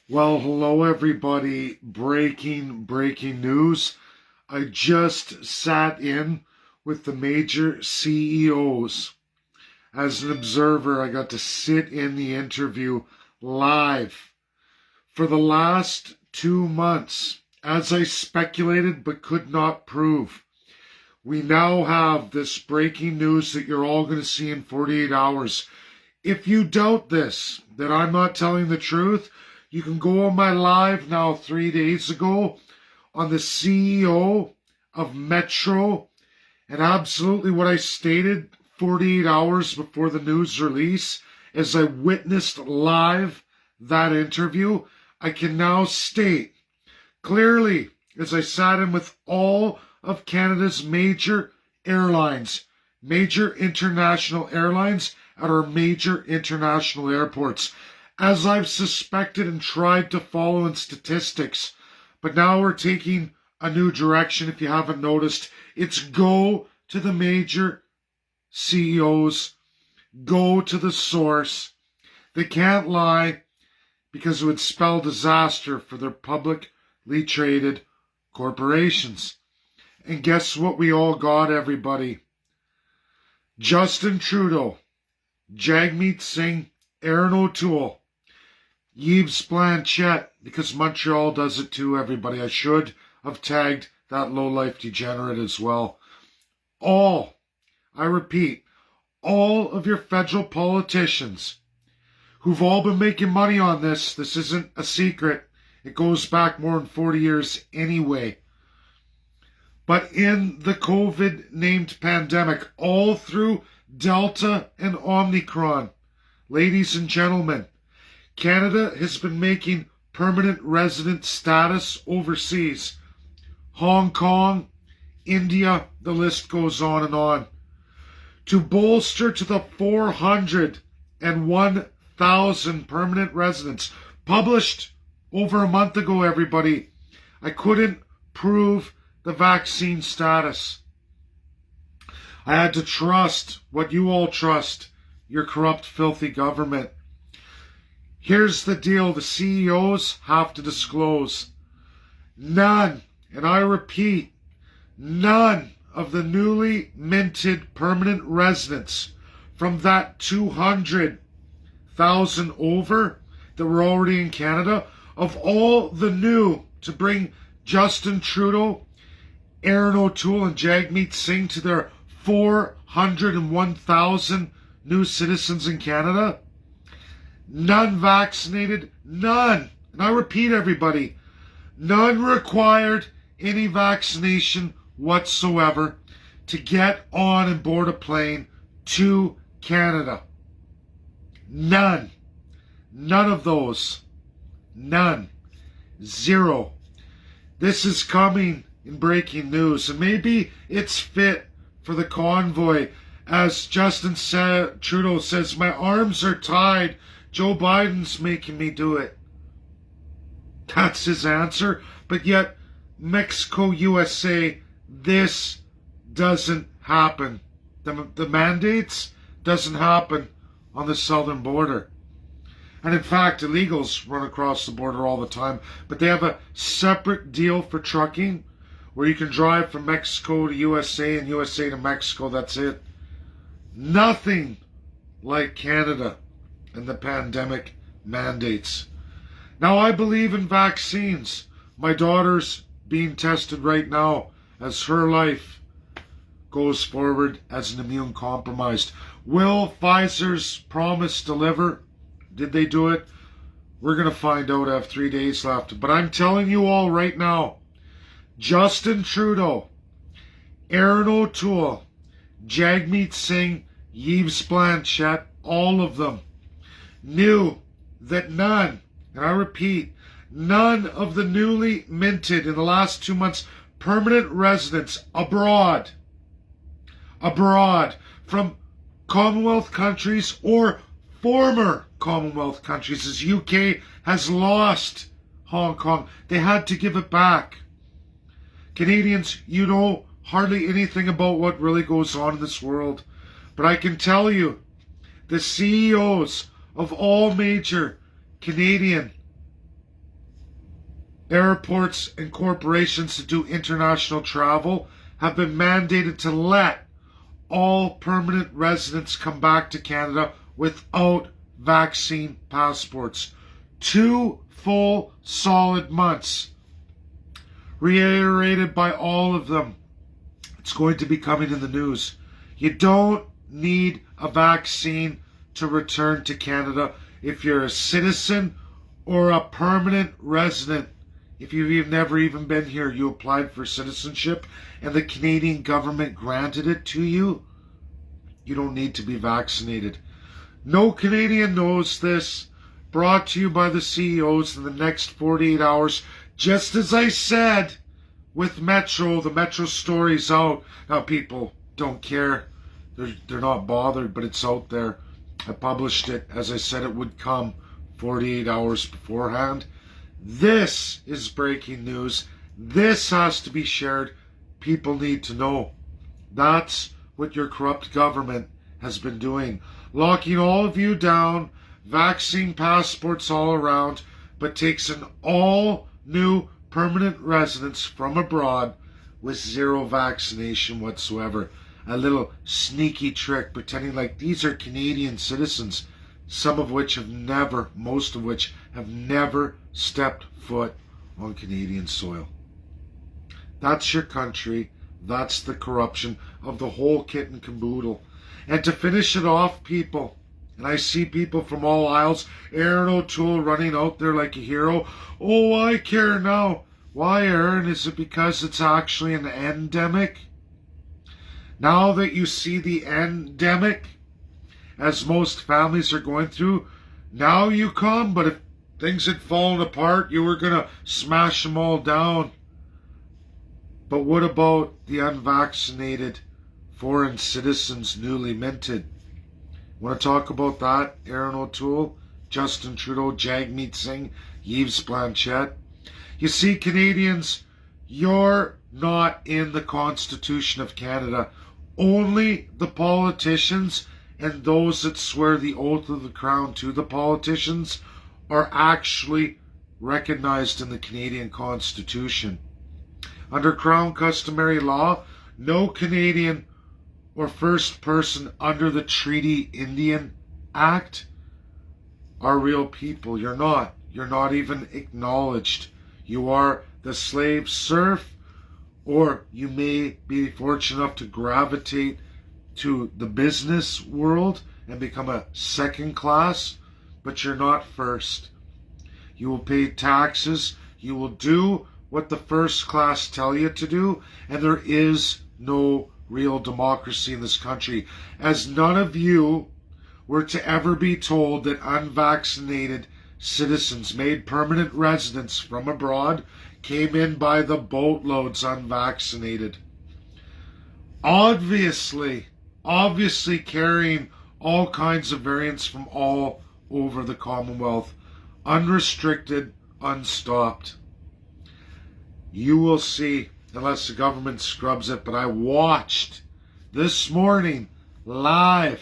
Well, hello everybody. Breaking news. I just sat in with the major CEOs. As an observer, I got to sit in the interview live for the last 2 months, as I speculated but could not prove. We now have this breaking news that you're all going to see in 48 hours. If you doubt this, that I'm not telling the truth, you can go on my live now 3 days ago on the CEO of Metro, and absolutely what I stated 48 hours before the news release as I witnessed live that interview, I can now state clearly as I sat in with all of Canada's major airlines, major international airlines at our major international airports, as I've suspected and tried to follow in statistics. But now we're taking a new direction. If you haven't noticed, it's go to the major CEOs, go to the source. They can't lie because it would spell disaster for their publicly traded corporations. And guess what we all got, everybody? Justin Trudeau, Jagmeet Singh, Aaron O'Toole, Yves Blanchette, because Montreal does it too, everybody. I should have tagged that lowlife degenerate as well. All, I repeat, all of your federal politicians who've all been making money on this isn't a secret. It goes back more than 40 years anyway. But in the COVID-named pandemic, all through Delta and Omicron, ladies and gentlemen, Canada has been making permanent resident status overseas. Hong Kong, India, the list goes on and on. To bolster to the 401,000 permanent residents, published over a month ago, everybody, I couldn't prove the vaccine status. I had to trust what you all trust, your corrupt, filthy government. Here's the deal. The CEOs have to disclose. None, and I repeat, none of the newly minted permanent residents from that 200,000 over that were already in Canada, of all the new to bring Justin Trudeau, Aaron O'Toole, and Jagmeet Singh to their 401,000 new citizens in Canada, none vaccinated, none. And I repeat, everybody, none required any vaccination whatsoever to get on and board a plane to Canada. None. None of those. None. Zero. This is coming in breaking news, and maybe it's fit for the convoy. As Justin Trudeau says, my arms are tied. Joe Biden's making me do it. That's his answer. But yet, Mexico, USA, this doesn't happen. The mandates doesn't happen on the southern border. And in fact, illegals run across the border all the time. But they have a separate deal for trucking where you can drive from Mexico to USA and USA to Mexico. That's it. Nothing like Canada and the pandemic mandates. Now, I believe in vaccines. My daughter's being tested right now as her life goes forward as an immune compromised. Will Pfizer's promise deliver? Did they do it? We're going to find out. I have 3 days left. But I'm telling you all right now, Justin Trudeau, Aaron O'Toole, Jagmeet Singh, Yves Blanchette, all of them knew that none, and I repeat, none of the newly minted in the last 2 months permanent residents abroad from Commonwealth countries or former Commonwealth countries, as UK has lost Hong Kong. They had to give it back. Canadians, you know hardly anything about what really goes on in this world. But I can tell you, the CEOs of all major Canadian Airports and corporations that do international travel have been mandated to let all permanent residents come back to Canada without vaccine passports. 2 full solid months. Reiterated by all of them. It's going to be coming in the news. You don't need a vaccine to return to Canada if you're a citizen or a permanent resident. If you've never even been here, you applied for citizenship and the Canadian government granted it to you, you don't need to be vaccinated. No Canadian knows this. Brought to you by the CEOs in the next 48 hours. Just as I said with Metro, the Metro story's out. Now people don't care. They're not bothered, but it's out there. I published it as I said it would come 48 hours beforehand. This is breaking news. This has to be shared. People need to know. That's what your corrupt government has been doing. Locking all of you down, vaccine passports all around, but takes an all new permanent residents from abroad with zero vaccination whatsoever. A little sneaky trick pretending like these are Canadian citizens, some of which have never, most of which have never stepped foot on Canadian soil. That's your country. That's the corruption of the whole kit and caboodle. And to finish it off, people, and I see people from all aisles, Aaron O'Toole running out there like a hero. Oh, I care now. Why, Aaron? Is it because it's actually an endemic? Now that you see the endemic, as most families are going through, now you come, but if things had fallen apart, you were going to smash them all down. But what about the unvaccinated foreign citizens newly minted? Want to talk about that, Aaron O'Toole, Justin Trudeau, Jagmeet Singh, Yves Blanchette? You see, Canadians, you're not in the Constitution of Canada. Only the politicians and those that swear the oath of the crown to the politicians are actually recognized in the Canadian Constitution. Under Crown customary law, no Canadian or first person under the Treaty Indian Act are real people. You're not. You're not even acknowledged. You are the slave serf, or you may be fortunate enough to gravitate to the business world and become a second class, but you're not first. You will pay taxes. You will do what the first class tell you to do, and there is no real democracy in this country, as none of you were to ever be told that unvaccinated citizens made permanent residents from abroad came in by the boatloads unvaccinated. Obviously carrying all kinds of variants from all over the Commonwealth, unrestricted, unstopped. You will see, unless the government scrubs it, but I watched this morning live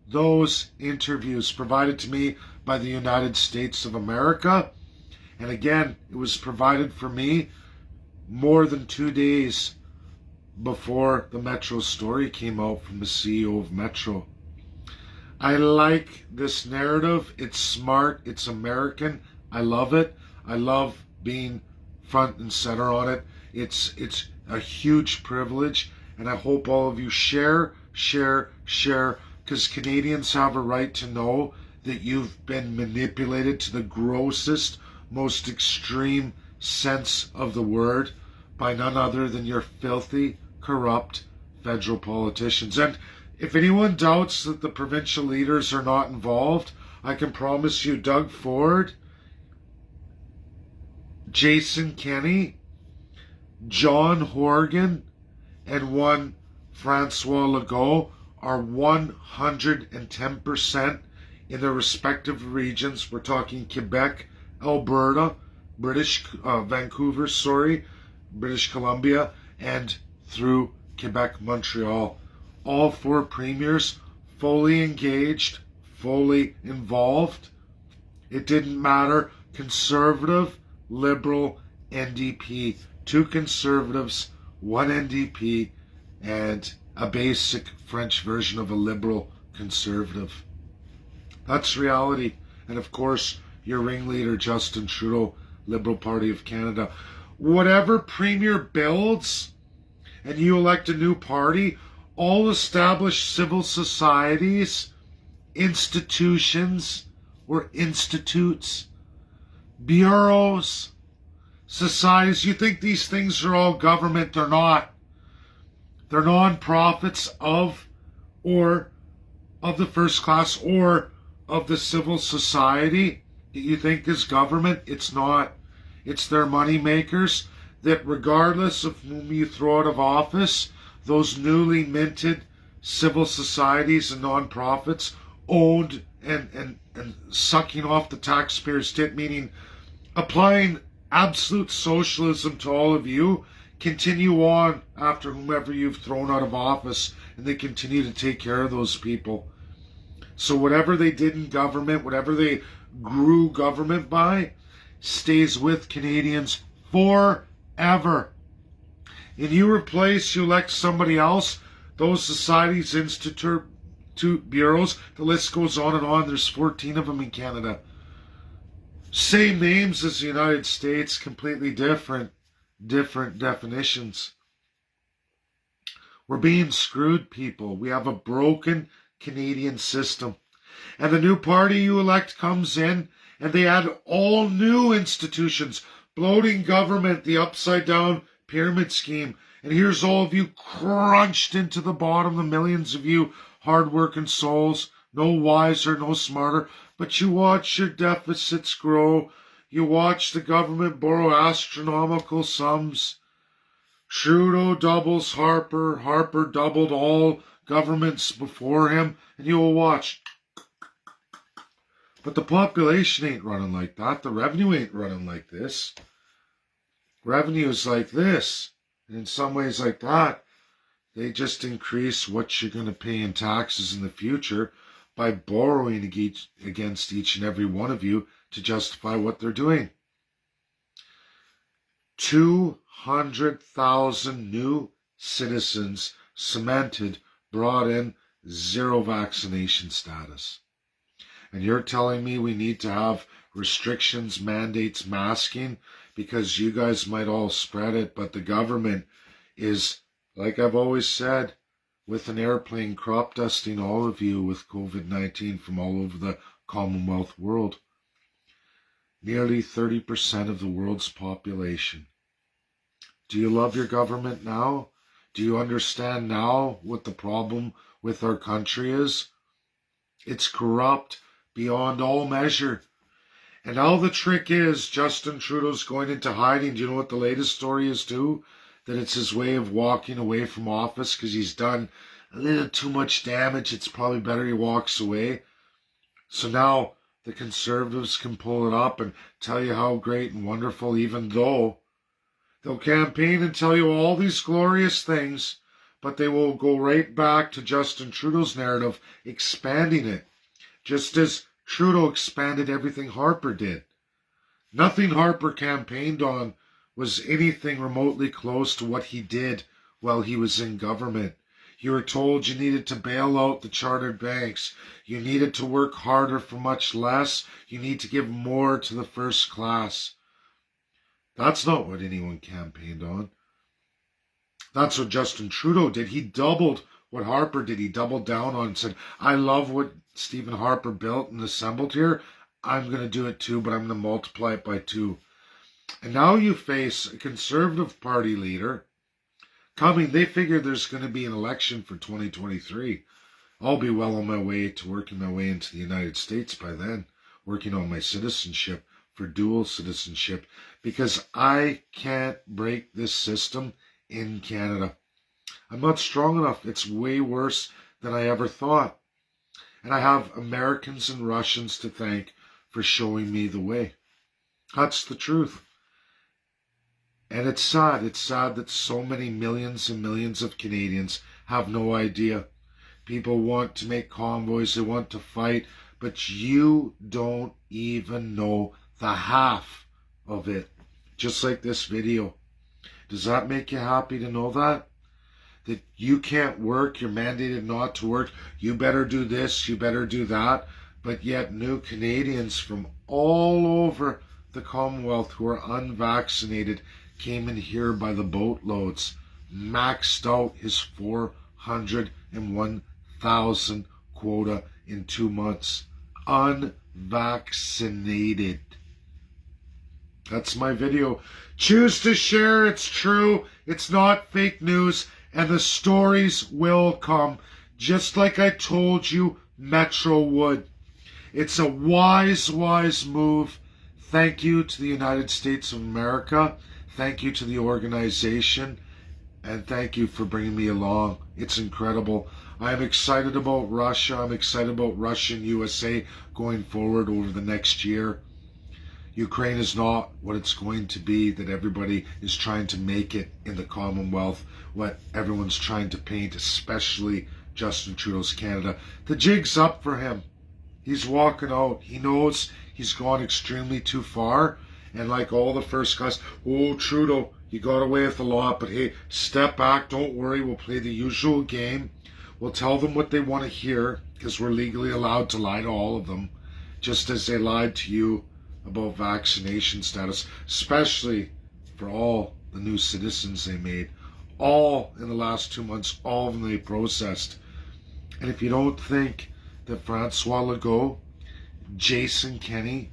those interviews provided to me by the United States of America. And again, it was provided for me more than 2 days before the Metro story came out from the CEO of Metro. I like this narrative. It's smart. It's American. I love it. I love being front and center on it. It's a huge privilege, and I hope all of you share, because Canadians have a right to know that you've been manipulated to the grossest, most extreme sense of the word by none other than your filthy, corrupt federal politicians. And if anyone doubts that the provincial leaders are not involved, I can promise you Doug Ford, Jason Kenney, John Horgan, and one Francois Legault are 110% in their respective regions. We're talking Quebec, Alberta, Vancouver, British Columbia, and through Quebec, Montreal. All 4 premiers fully engaged, fully involved. It didn't matter, conservative, Liberal, NDP, 2 Conservatives, 1 NDP, and a basic French version of a Liberal Conservative. That's reality. And of course, your ringleader, Justin Trudeau, Liberal Party of Canada. Whatever Premier builds and you elect a new party, all established civil societies, institutions or institutes, bureaus, societies, you think these things are all government. They're not. They're non-profits of the first class or of the civil society that you think is government. It's not. It's their money makers that regardless of whom you throw out of office, those newly minted civil societies and non-profits owned and sucking off the taxpayers' tit, meaning applying absolute socialism to all of you, continue on after whomever you've thrown out of office, and they continue to take care of those people. So whatever they did in government, whatever they grew government by, stays with Canadians forever. And you replace, you elect somebody else, those societies, institute bureaus, the list goes on and on. There's 14 of them in Canada. Same names as the United States, completely different definitions. We're being screwed, people. We have a broken Canadian system. And the new party you elect comes in and they add all new institutions, bloating government, the upside down pyramid scheme. And here's all of you crunched into the bottom, the millions of you hard-working souls, no wiser, no smarter, but you watch your deficits grow. You watch the government borrow astronomical sums. Trudeau doubles Harper, Harper doubled all governments before him, and you will watch. But the population ain't running like that. The revenue ain't running like this. Revenue is like this. And in some ways like that, they just increase what you're going to pay in taxes in the future by borrowing against each and every one of you to justify what they're doing. 200,000 new citizens cemented, brought in, 0 vaccination status. And you're telling me we need to have restrictions, mandates, masking, because you guys might all spread it, but the government is, like I've always said, with an airplane crop dusting all of you with COVID-19 from all over the Commonwealth world. Nearly 30% of the world's population. Do you love your government now? Do you understand now what the problem with our country is? It's corrupt beyond all measure. And now the trick is Justin Trudeau's going into hiding. Do you know what the latest story is too? That it's his way of walking away from office because he's done a little too much damage. It's probably better he walks away. So now the Conservatives can pull it up and tell you how great and wonderful, even though they'll campaign and tell you all these glorious things, but they will go right back to Justin Trudeau's narrative, expanding it, just as Trudeau expanded everything Harper did. Nothing Harper campaigned on was anything remotely close to what he did while he was in government. You were told you needed to bail out the chartered banks. You needed to work harder for much less. You need to give more to the first class. That's not what anyone campaigned on. That's what Justin Trudeau did. He doubled what Harper did. He doubled down on and said, I love what Stephen Harper built and assembled here. I'm going to do it too, but I'm going to multiply it by 2. And now you face a Conservative Party leader coming. They figure there's going to be an election for 2023. I'll be well on my way to working my way into the United States by then, working on my citizenship for dual citizenship, because I can't break this system in Canada. I'm not strong enough. It's way worse than I ever thought. And I have Americans and Russians to thank for showing me the way. That's the truth. And it's sad. It's sad that so many millions and millions of Canadians have no idea. People want to make convoys, they want to fight, but you don't even know the half of it. just like this video. Does that make you happy to know that? That you can't work, you're mandated not to work, you better do this, you better do that, but yet new Canadians from all over the Commonwealth who are unvaccinated came in here by the boatloads, maxed out his 401,000 quota in 2 months. Unvaccinated. That's my video. Choose to share. It's true. It's not fake news. And the stories will come. Just like I told you Metro would. It's a wise, wise move. Thank you to the United States of America. Thank you to the organization. And thank you for bringing me along. It's incredible. I'm excited about Russia. I'm excited about Russia and USA going forward over the next year. Ukraine is not what it's going to be, that everybody is trying to make it in the Commonwealth, what everyone's trying to paint, especially Justin Trudeau's Canada. The jig's up for him. He's walking out. He knows he's gone extremely too far. And like all the first guys, oh, Trudeau, you got away with a lot, but hey, step back, don't worry, we'll play the usual game. We'll tell them what they want to hear, because we're legally allowed to lie to all of them, just as they lied to you about vaccination status, especially for all the new citizens they made. All in the last 2 months, all of them they processed. And if you don't think that Francois Legault, Jason Kenney,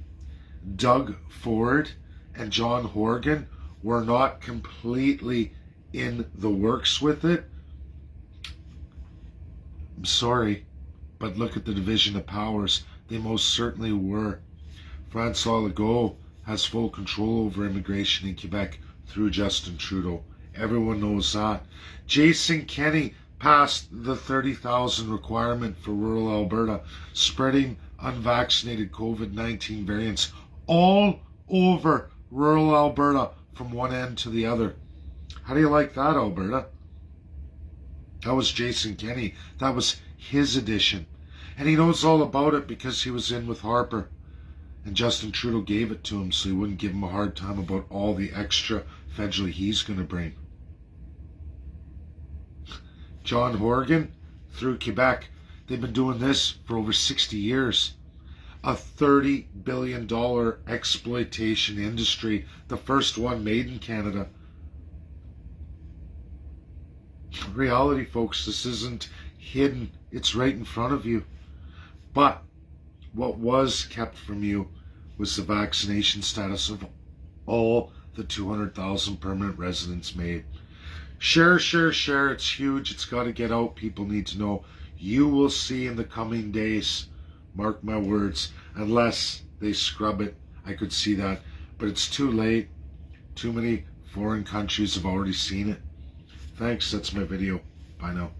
Doug Ford, and John Horgan were not completely in the works with it, I'm sorry, but look at the division of powers. They most certainly were. Francois Legault has full control over immigration in Quebec through Justin Trudeau. Everyone knows that. Jason Kenney passed the 30,000 requirement for rural Alberta, spreading unvaccinated COVID-19 variants all over rural Alberta from one end to the other. How do you like that, Alberta? That was Jason Kenney. That was his edition. And he knows all about it because he was in with Harper. And Justin Trudeau gave it to him so he wouldn't give him a hard time about all the extra federally he's going to bring. John Horgan, through Quebec, they've been doing this for over 60 years. A $30 billion exploitation industry, the first one made in Canada. Reality, folks, this isn't hidden. It's right in front of you. But what was kept from you was the vaccination status of all the 200,000 permanent residents made. Share, share, share. It's huge. It's got to get out. People need to know. You will see in the coming days, mark my words, unless they scrub it. I could see that. But it's too late. Too many foreign countries have already seen it. Thanks. That's my video. Bye now.